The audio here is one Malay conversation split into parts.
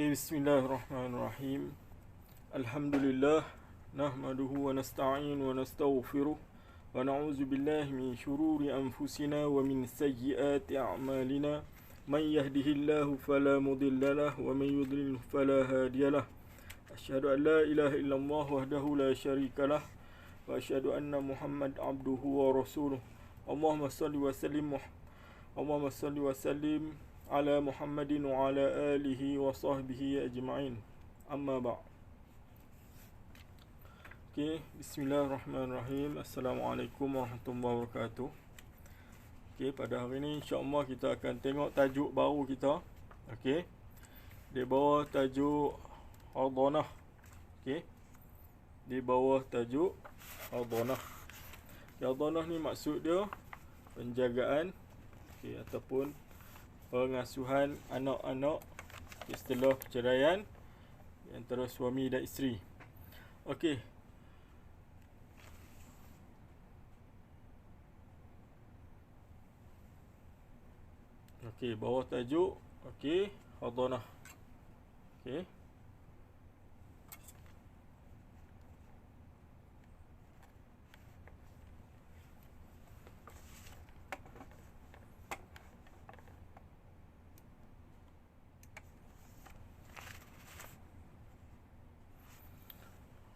Okay, bismillahirrahmanirrahim. Alhamdulillah, nahmaduhu wa nasta'in wa nastaghfiruh wa na'udzu billahi min shururi anfusina wa min sayyiati a'malina. Man yahdihillahu fala mudilla lahu wa man yudlil fala hadiyalah. Asyhadu an la ilaha illallah wahdahu la syarikalah wa asyhadu anna Muhammad abduhu wa rasuluh. Allahumma salli wa sallim ala Muhammadin wa ala alihi wa sahbihi ajma'in. Amma ba'. Okay, bismillahirrahmanirrahim. Assalamualaikum warahmatullahi wabarakatuh. Okay, pada hari ini insya-Allah kita akan tengok tajuk baru kita. Okay, di bawah tajuk Hadanah. Okay, di bawah tajuk Hadanah. Hadanah ni maksud dia penjagaan, okay, ataupun pengasuhan anak-anak setelah perceraian antara suami dan isteri. Okey. Okey, bawah tajuk okey, Hadanah. Okey.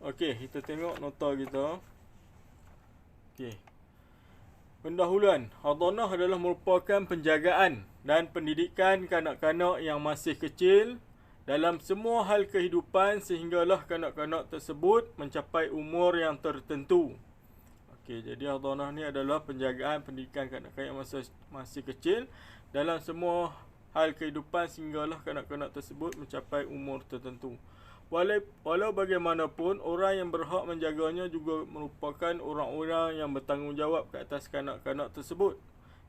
Okey, kita tengok nota kita. Okey. Pendahuluan, Hadanah adalah merupakan penjagaan dan pendidikan kanak-kanak yang masih kecil dalam semua hal kehidupan sehinggalah kanak-kanak tersebut mencapai umur yang tertentu. Okey, jadi Hadanah ni adalah penjagaan pendidikan kanak-kanak yang masih kecil dalam semua hal kehidupan sehinggalah kanak-kanak tersebut mencapai umur tertentu. Walau bagaimanapun, orang yang berhak menjaganya juga merupakan orang-orang yang bertanggungjawab ke atas kanak-kanak tersebut,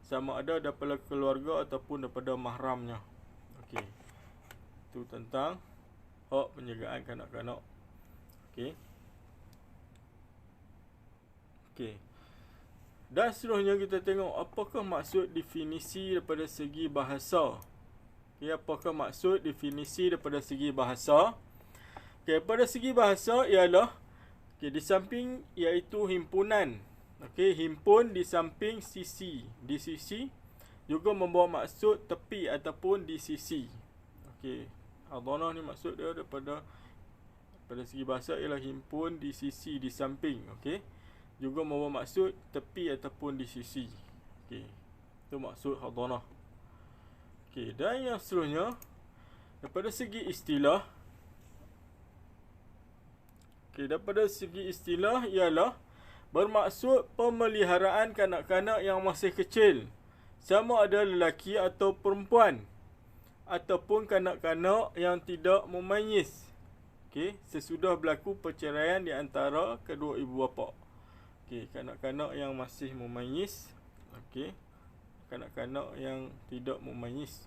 sama ada daripada keluarga ataupun daripada mahramnya. Okey, itu tentang hak penjagaan kanak-kanak. Okey. Okey. Dan seterusnya kita tengok apakah maksud definisi daripada segi bahasa. Okey, apakah maksud definisi daripada segi bahasa? Okay, pada segi bahasa ialah di samping iaitu himpunan. Okey, himpun di samping sisi. Di sisi juga membawa maksud tepi ataupun di sisi. Okey, Hadanah ni maksud dia daripada segi bahasa ialah himpun di sisi, di samping. Okey, juga membawa maksud tepi ataupun di sisi. Okey, itu maksud Hadanah. Okey, dan yang seterusnya daripada segi istilah. Okay, daripada segi istilah ialah bermaksud pemeliharaan kanak-kanak yang masih kecil, sama ada lelaki atau perempuan, ataupun kanak-kanak yang tidak memayis. Okay, sesudah berlaku perceraian di antara kedua ibu bapa. Okay, kanak-kanak yang masih memayis. Okay, kanak-kanak yang tidak memayis.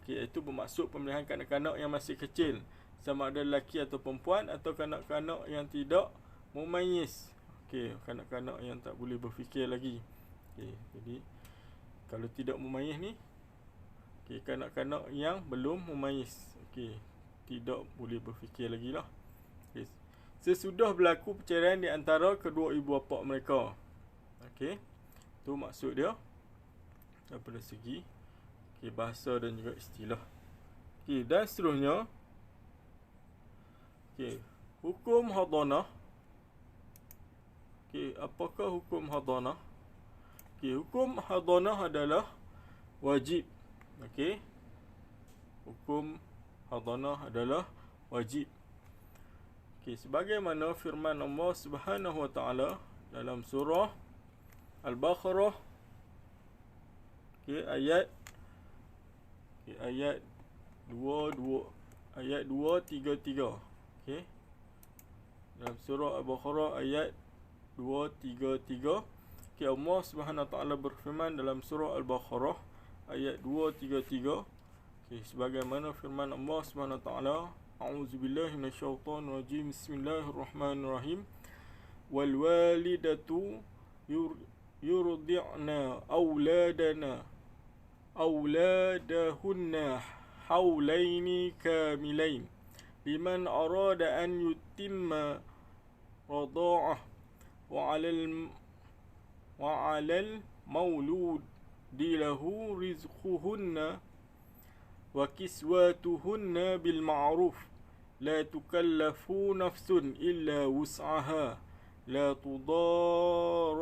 Okay, itu bermaksud pemeliharaan kanak-kanak yang masih kecil, sama ada lelaki atau perempuan, atau kanak-kanak yang tidak memayis. Okey, kanak-kanak yang tak boleh berfikir lagi. Okey, jadi kalau tidak memayis ni, okey, kanak-kanak yang belum memayis. Okey, tidak boleh berfikir lagi lah. Okey, sesudah berlaku perceraian di antara kedua ibu bapa mereka. Okey, itu maksud dia daripada segi bahasa dan juga istilah. Okey, dan seterusnya. Okey, hukum Hadanah. Okey, apakah hukum Hadanah? Okey, hukum Hadanah adalah wajib. Okey, hukum Hadanah adalah wajib. Okey, sebagaimana firman Allah Subhanahu Wa Taala dalam surah Al-Baqarah. Okey, ayat 233. Okay. Dalam surah Al-Baqarah ayat 233. Okay, Allah Subhanahu Wa Taala berfirman dalam surah Al-Baqarah ayat 233. Okay, sebagaimana firman Allah Subhanahu Wa Taala, A'udzubillahi minasyaitonir rajim. Bismillahirrahmanirrahim. Wal walidatu yurdi'na auladahunna حولين كاملين لمن أراد أن يتم رضاعه وعلى المولود له رزقهن وكسوتهن بالمعروف لا تكلف نفس إلا وسعها لا تضار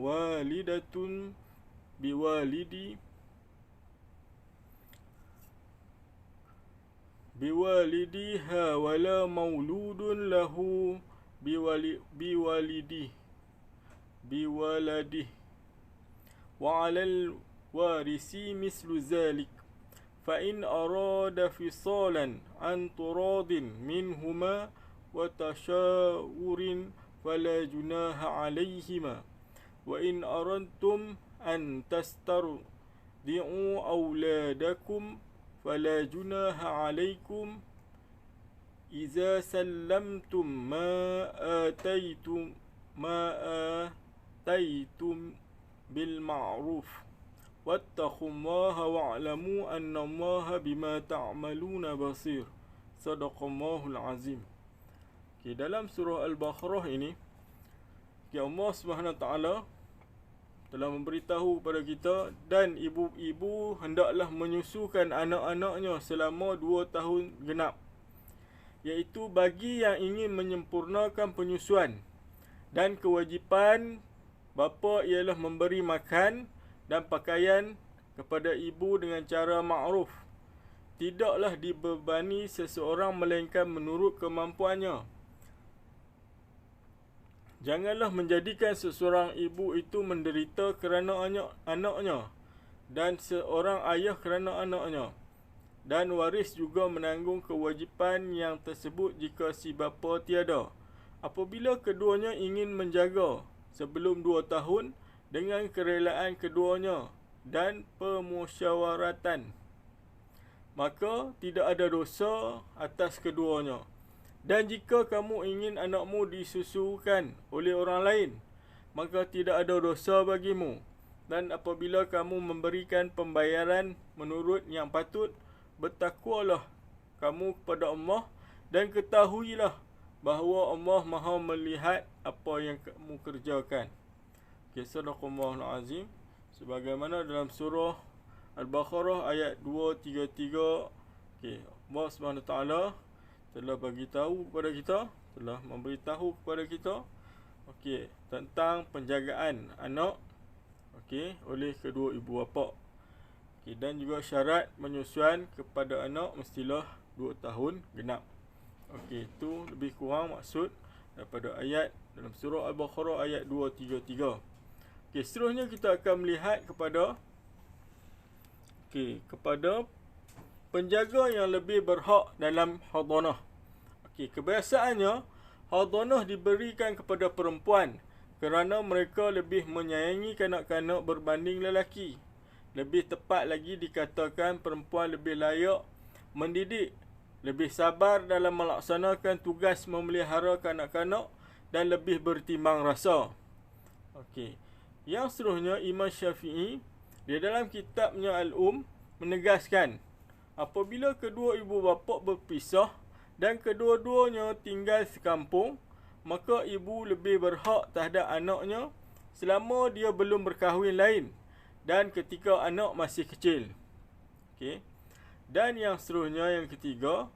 والدة بوالدها ولا مولود له بولده وعلى الوارث مثل ذلك فإن أراد فصالا عن تراض منهما وتشاور فلا جناح عليهما وإن أردتم أن تسترضعوا أولادكم فلا جناح عليكم إذا سلمتم ما آتيتم بالمعروف واتقوا الله واعلموا أن الله بما تعملون بصير. Sadaqallahul azim. Dalam surah Al-Baqarah ini, Allah SWT telah memberitahu kepada kita, dan ibu-ibu hendaklah menyusukan anak-anaknya selama 2 tahun genap, iaitu bagi yang ingin menyempurnakan penyusuan. Dan kewajipan bapa ialah memberi makan dan pakaian kepada ibu dengan cara ma'ruf. Tidaklah dibebani seseorang melainkan menurut kemampuannya. Janganlah menjadikan seseorang ibu itu menderita kerana anaknya, dan seorang ayah kerana anaknya. Dan waris juga menanggung kewajipan yang tersebut jika si bapa tiada, apabila keduanya ingin menjaga sebelum 2 tahun dengan kerelaan keduanya dan pemusyawaratan, maka tidak ada dosa atas keduanya. Dan jika kamu ingin anakmu disusukan oleh orang lain, maka tidak ada dosa bagimu. Dan apabila kamu memberikan pembayaran menurut yang patut, bertakwalah kamu kepada Allah, dan ketahuilah bahawa Allah Maha melihat apa yang kamu kerjakan. Sadaqallahul azim. Sebagaimana dalam surah Al-Baqarah ayat 233, Allah SWT telah bagi tahu kepada kita, telah memberitahu kepada kita tentang penjagaan anak oleh kedua ibu bapa. Dan juga syarat menyusuan kepada anak mestilah 2 tahun genap. Itu lebih kurang maksud daripada ayat dalam surah Al-Baqarah ayat 233. Seterusnya kita akan melihat kepada penjaga yang lebih berhak dalam hadanah. Kebiasaannya hadanah diberikan kepada perempuan kerana mereka lebih menyayangi kanak-kanak berbanding lelaki. Lebih tepat lagi dikatakan perempuan lebih layak mendidik, lebih sabar dalam melaksanakan tugas memelihara kanak-kanak, dan lebih bertimbang rasa. Yang seterusnya, Imam Syafi'i di dalam kitabnya menegaskan, apabila kedua ibu bapa berpisah dan kedua-duanya tinggal sekampung, maka ibu lebih berhak terhadap anaknya selama dia belum berkahwin lain dan ketika anak masih kecil. Dan yang seterusnya, yang ketiga,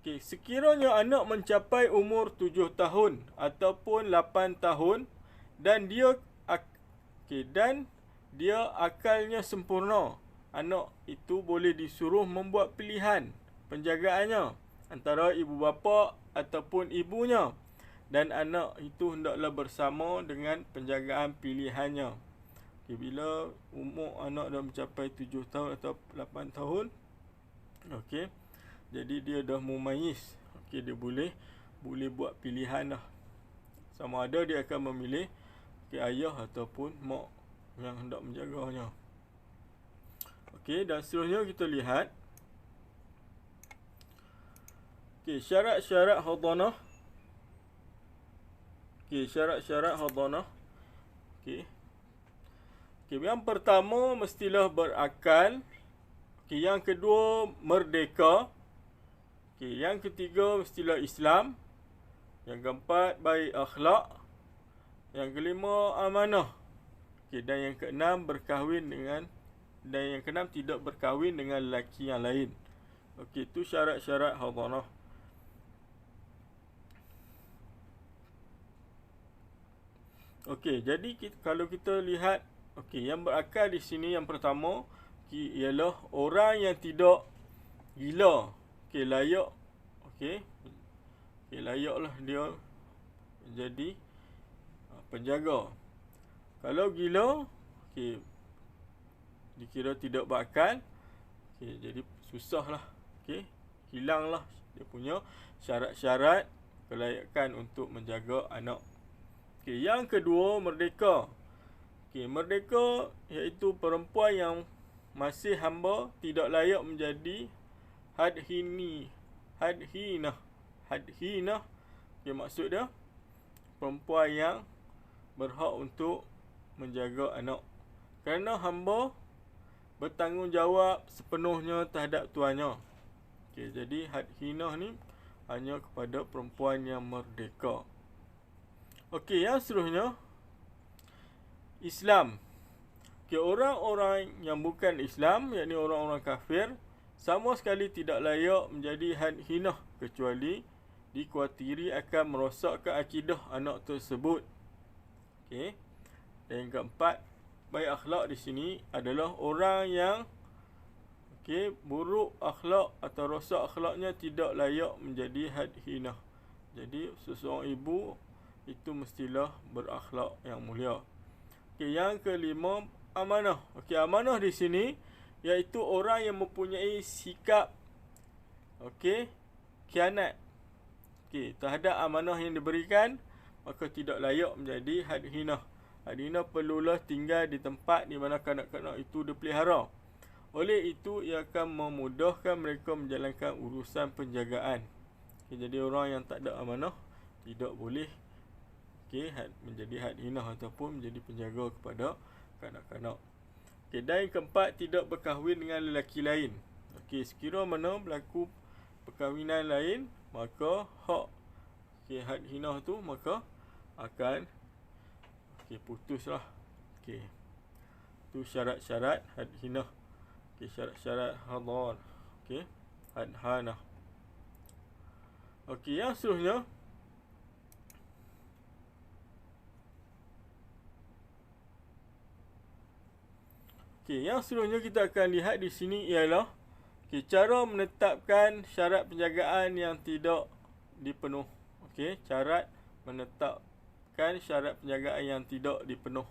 sekiranya anak mencapai umur 7 tahun ataupun 8 tahun dan dia akalnya sempurna, anak itu boleh disuruh membuat pilihan penjagaannya antara ibu bapa ataupun ibunya, dan anak itu hendaklah bersama dengan penjagaan pilihannya. Bila umur anak dah mencapai 7 tahun atau 8 tahun, jadi dia dah mumayyiz, dia boleh buat pilihan lah. Sama ada dia akan memilih ayah ataupun mak yang hendak menjaganya. Dan seterusnya kita lihat syarat-syarat hadanah. Syarat-syarat hadanah. Yang pertama, mestilah berakal. Okey, yang kedua merdeka. Okey, yang ketiga mestilah Islam. Yang keempat baik akhlak. Yang kelima amanah. Okey, dan yang keenam tidak berkahwin dengan lelaki yang lain. Okey, itu syarat-syarat hadanah. Okey, jadi kalau kita lihat, okey, yang berakal di sini yang pertama ialah orang yang tidak gila. Okey, layak. Okey. Okey, layaklah dia jadi penjaga. Kalau gila, okey, dikira tidak berakal. Okey, jadi susahlah. Okey, hilanglah dia punya syarat-syarat kelayakan untuk menjaga anak. Okey, yang kedua merdeka. Okey, merdeka iaitu perempuan yang masih hamba tidak layak menjadi hadhinah. Okey, maksud dia perempuan yang berhak untuk menjaga anak. Kerana hamba bertanggungjawab sepenuhnya terhadap tuannya. Okey, jadi hadhinah ni hanya kepada perempuan yang merdeka. Okey, yang seterusnya Islam. Okey, orang-orang yang bukan Islam, yakni orang-orang kafir, sama sekali tidak layak menjadi hadhinah kecuali dikhawatiri akan merosakkan akidah anak tersebut. Okey. Dan yang keempat, baik akhlak di sini adalah orang yang buruk akhlak atau rosak akhlaknya tidak layak menjadi hadhinah. Jadi seseorang ibu itu mestilah berakhlak yang mulia. Okey, yang kelima amanah. Okey, amanah di sini iaitu orang yang mempunyai sikap khianat terhadap amanah yang diberikan, maka tidak layak menjadi hadhinah. Hadhinah perlulah tinggal di tempat di mana kanak-kanak itu dipelihara. Oleh itu ia akan memudahkan mereka menjalankan urusan penjagaan. Jadi orang yang tak ada amanah tidak boleh menjadi hadhinah ataupun menjadi penjaga kepada kanak-kanak. Dan yang keempat, tidak berkahwin dengan lelaki lain. Sekiranya mana berlaku perkahwinan lain, maka hak hadhinah tu maka akan putuslah. Itu syarat-syarat hadhinah. Syarat-syarat hadan. Hadhanah. Yang seterusnya yang seterusnya kita akan lihat di sini ialah cara menetapkan syarat penjagaan yang tidak dipenuh. Cara menetapkan syarat penjagaan yang tidak dipenuh.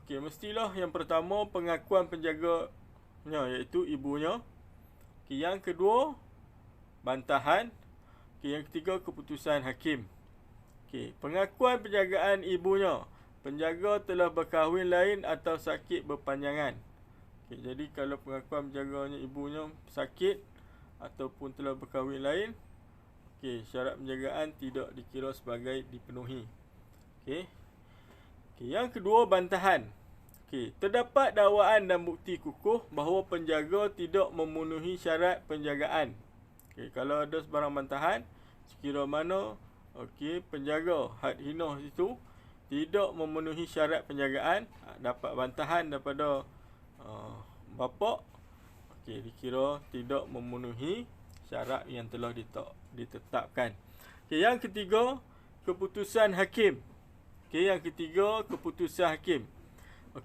Mestilah yang pertama pengakuan penjaganya iaitu ibunya. Yang kedua bantahan. Yang ketiga keputusan hakim. Pengakuan penjagaan ibunya. Penjaga telah berkahwin lain atau sakit berpanjangan. Jadi kalau pengakuan penjaganya ibunya sakit ataupun telah berkahwin lain, syarat penjagaan tidak dikira sebagai dipenuhi. Yang kedua bantahan. Terdapat dakwaan dan bukti kukuh bahawa penjaga tidak memenuhi syarat penjagaan. Kalau ada sebarang bantahan, sekiranya mana penjaga hadhinah itu tidak memenuhi syarat penjagaan, dapat bantahan daripada bapa, dikira tidak memenuhi syarat yang telah ditetapkan. Yang ketiga keputusan hakim. Yang ketiga keputusan hakim.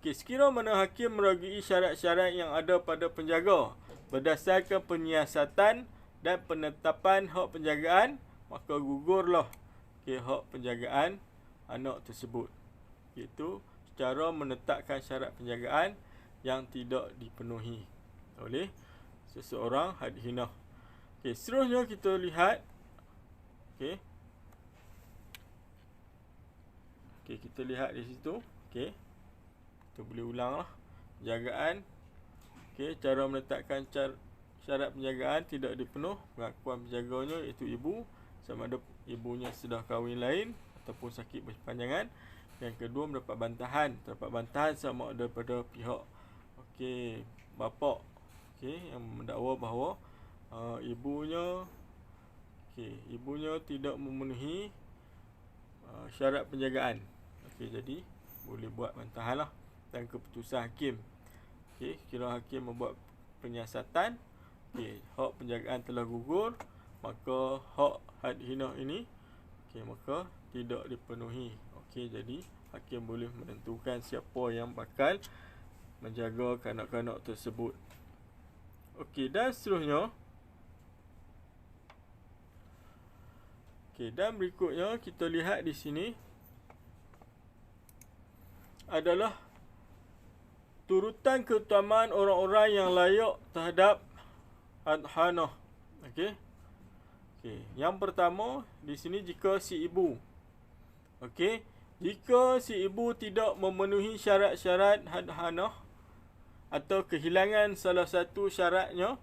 Sekiranya mana hakim meragui syarat-syarat yang ada pada penjaga berdasarkan penyiasatan dan penetapan hak penjagaan, maka gugurlah hak penjagaan anak tersebut. Iaitu cara menetapkan syarat penjagaan yang tidak dipenuhi oleh seseorang hadhinah. Seterusnya kita lihat kita lihat di situ. Kita boleh ulanglah penjagaan. Cara menetapkan syarat penjagaan tidak dipenuh. Pengakuan penjaganya iaitu ibu, sama ada ibunya sudah kahwin lain ataupun sakit berpanjangan. Yang kedua mendapat bantahan. Terdapat bantahan sama ada daripada pihak bapa yang mendakwa bahawa ibunya tidak memenuhi syarat penjagaan. Jadi boleh buat bantahan lah dan keputusan hakim. Kira hakim membuat penyiasatan, hak penjagaan telah gugur, maka hak had hina ini maka tidak dipenuhi. Jadi hakim boleh menentukan siapa yang bakal menjaga kanak-kanak tersebut. Dan seterusnya, dan berikutnya kita lihat di sini adalah turutan keutamaan orang-orang yang layak terhadap hadhanah. Yang pertama di sini, jika si ibu jika si ibu tidak memenuhi syarat-syarat hadhanah atau kehilangan salah satu syaratnya,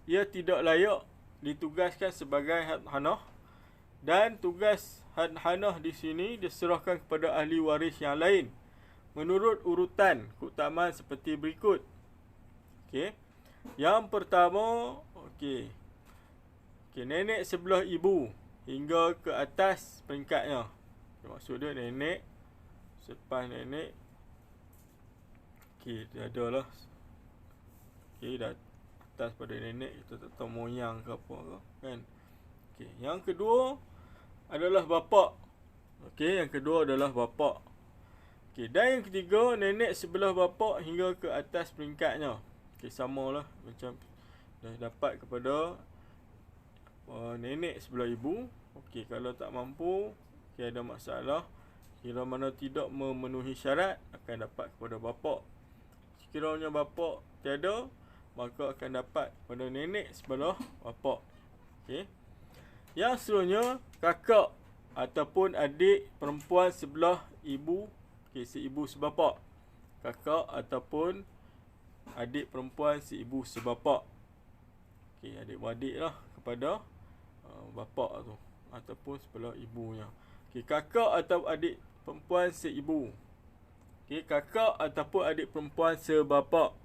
ia tidak layak ditugaskan sebagai hadhanah. Dan tugas hadhanah di sini diserahkan kepada ahli waris yang lain menurut urutan keutamaan seperti berikut. Yang pertama, nenek sebelah ibu hingga ke atas peringkatnya. Maksud dia nenek, selepas nenek, dia adalah dah atas pada nenek, kita tak tahu moyang ke apa ke, kan. Yang kedua adalah bapa. Yang kedua adalah bapa. Dan yang ketiga, nenek sebelah bapa hingga ke atas peringkatnya. Samalah macam dah dapat kepada nenek sebelah ibu. Kalau tak mampu, ada masalah, kira mana tidak memenuhi syarat, akan dapat kepada bapa. Sekiranya bapa tiada, maka akan dapat pada nenek sebelah bapa. Yang seterusnya, kakak ataupun adik perempuan sebelah ibu, seibu sebapa. Kakak ataupun adik perempuan seibu sebapa. Adik-beradik lah kepada bapa tu ataupun sebelah ibunya. Kakak atau adik perempuan seibu. Kakak ataupun adik perempuan sebapa.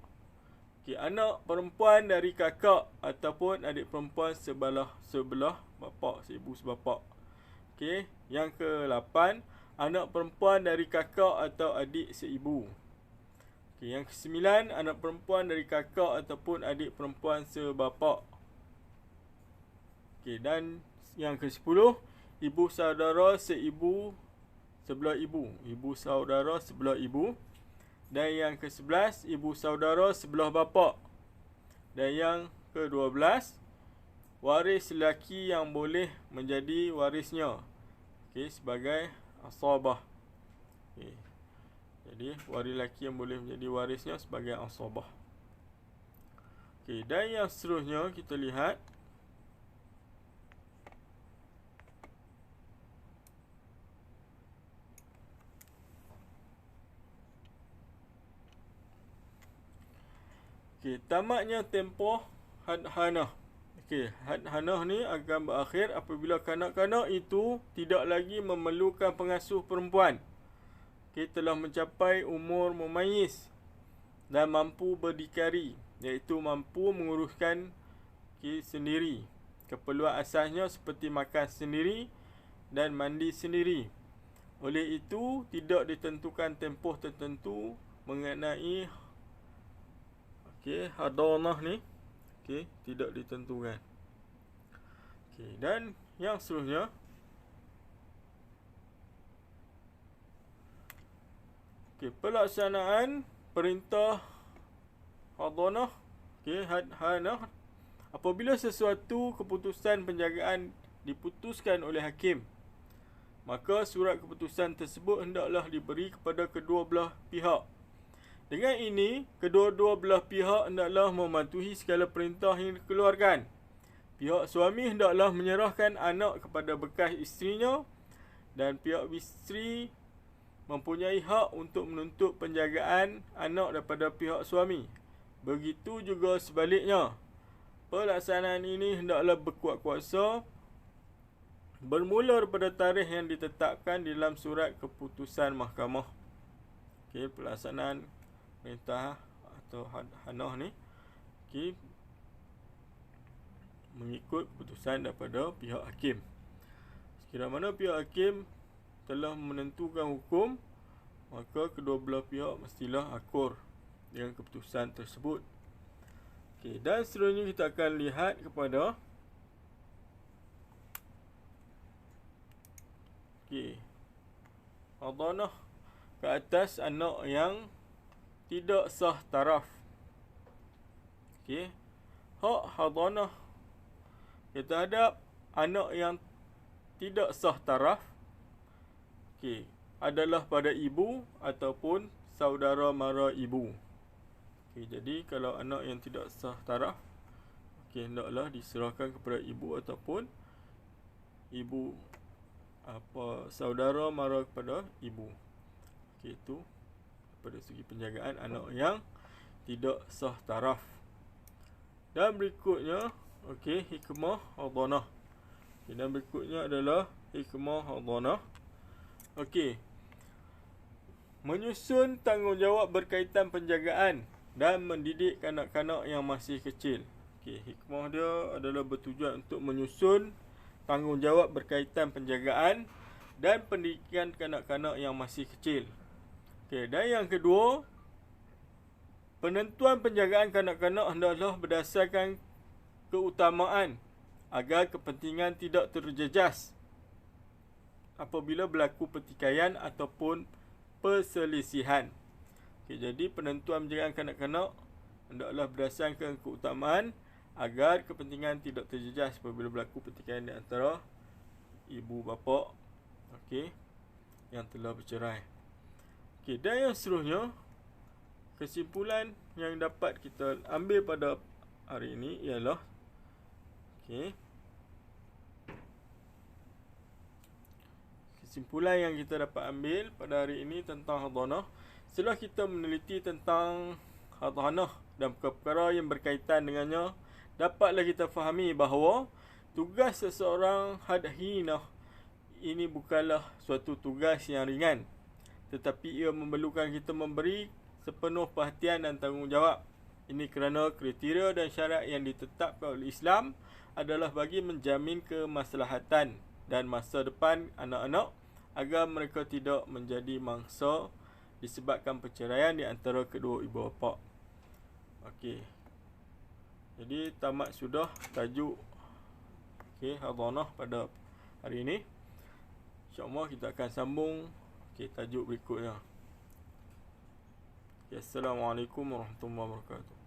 Anak perempuan dari kakak ataupun adik perempuan sebelah bapa, seibu sebapa. Yang ke-8, anak perempuan dari kakak atau adik seibu. Yang ke-9, anak perempuan dari kakak ataupun adik perempuan sebapa. Dan yang ke-10, ibu saudara seibu sebelah ibu. Ibu saudara sebelah ibu. Dan yang ke-11, ibu saudara sebelah bapa. Dan yang ke-12, waris lelaki yang boleh menjadi warisnya, sebagai asabah. Jadi waris lelaki yang boleh menjadi warisnya sebagai asabah. Dan yang seterusnya kita lihat, tamatnya tempoh hadhanah. Hadhanah ni akan berakhir apabila kanak-kanak itu tidak lagi memerlukan pengasuh perempuan. Telah mencapai umur memayis dan mampu berdikari, iaitu mampu menguruskan sendiri keperluan asasnya seperti makan sendiri dan mandi sendiri. Oleh itu, tidak ditentukan tempoh tertentu mengenai hadhanah ni. Tidak ditentukan. Dan yang seterusnya, pelaksanaan perintah hadhanah, hadhanah, apabila sesuatu keputusan penjagaan diputuskan oleh hakim, maka surat keputusan tersebut hendaklah diberi kepada kedua belah pihak. Dengan ini, kedua-dua belah pihak hendaklah mematuhi segala perintah yang dikeluarkan. Pihak suami hendaklah menyerahkan anak kepada bekas isterinya dan pihak isteri mempunyai hak untuk menuntut penjagaan anak daripada pihak suami. Begitu juga sebaliknya. Pelaksanaan ini hendaklah berkuat kuasa bermula daripada tarikh yang ditetapkan di dalam surat keputusan mahkamah. Pelaksanaan perintah atau hadhanah ni mengikut keputusan daripada pihak hakim. Sekiranya mana pihak hakim telah menentukan hukum, maka kedua belah pihak mestilah akur dengan keputusan tersebut. Okey, dan seterusnya kita akan lihat kepada hadanah ke atas anak yang tidak sah taraf. Okey, hak hadanah terhadap anak yang tidak sah taraf adalah pada ibu ataupun saudara mara ibu. Jadi kalau anak yang tidak sah taraf, hendaklah diserahkan kepada ibu ataupun ibu saudara mara kepada ibu. Itu pada segi penjagaan anak yang tidak sah taraf. Dan berikutnya hikmah hadanah. Dan berikutnya adalah hikmah hadanah. Menyusun tanggungjawab berkaitan penjagaan dan mendidik kanak-kanak yang masih kecil. Hikmah dia adalah bertujuan untuk menyusun tanggungjawab berkaitan penjagaan dan pendidikan kanak-kanak yang masih kecil. Dan yang kedua, penentuan penjagaan kanak-kanak hendaklah berdasarkan keutamaan agar kepentingan tidak terjejas apabila berlaku pertikaian ataupun perselisihan. Jadi penentuan penjagaan kanak-kanak hendaklah berdasarkan keutamaan agar kepentingan tidak terjejas apabila berlaku pertikaian di antara ibu bapa yang telah bercerai. Dan yang seterusnya, kesimpulan yang dapat kita ambil pada hari ini ialah kesimpulan yang kita dapat ambil pada hari ini tentang hadanah, setelah kita meneliti tentang hadanah dan perkara yang berkaitan dengannya, dapatlah kita fahami bahawa tugas seseorang hadhinah ini bukanlah suatu tugas yang ringan, tetapi ia memerlukan kita memberi sepenuh perhatian dan tanggungjawab. Ini kerana kriteria dan syarat yang ditetapkan oleh Islam adalah bagi menjamin kemaslahatan dan masa depan anak-anak agar mereka tidak menjadi mangsa disebabkan perceraian di antara kedua ibu bapa. Jadi tamat sudah tajuk hadanah pada hari ini. InsyaAllah kita akan sambung tajuk berikutnya. Assalamualaikum warahmatullahi wabarakatuh.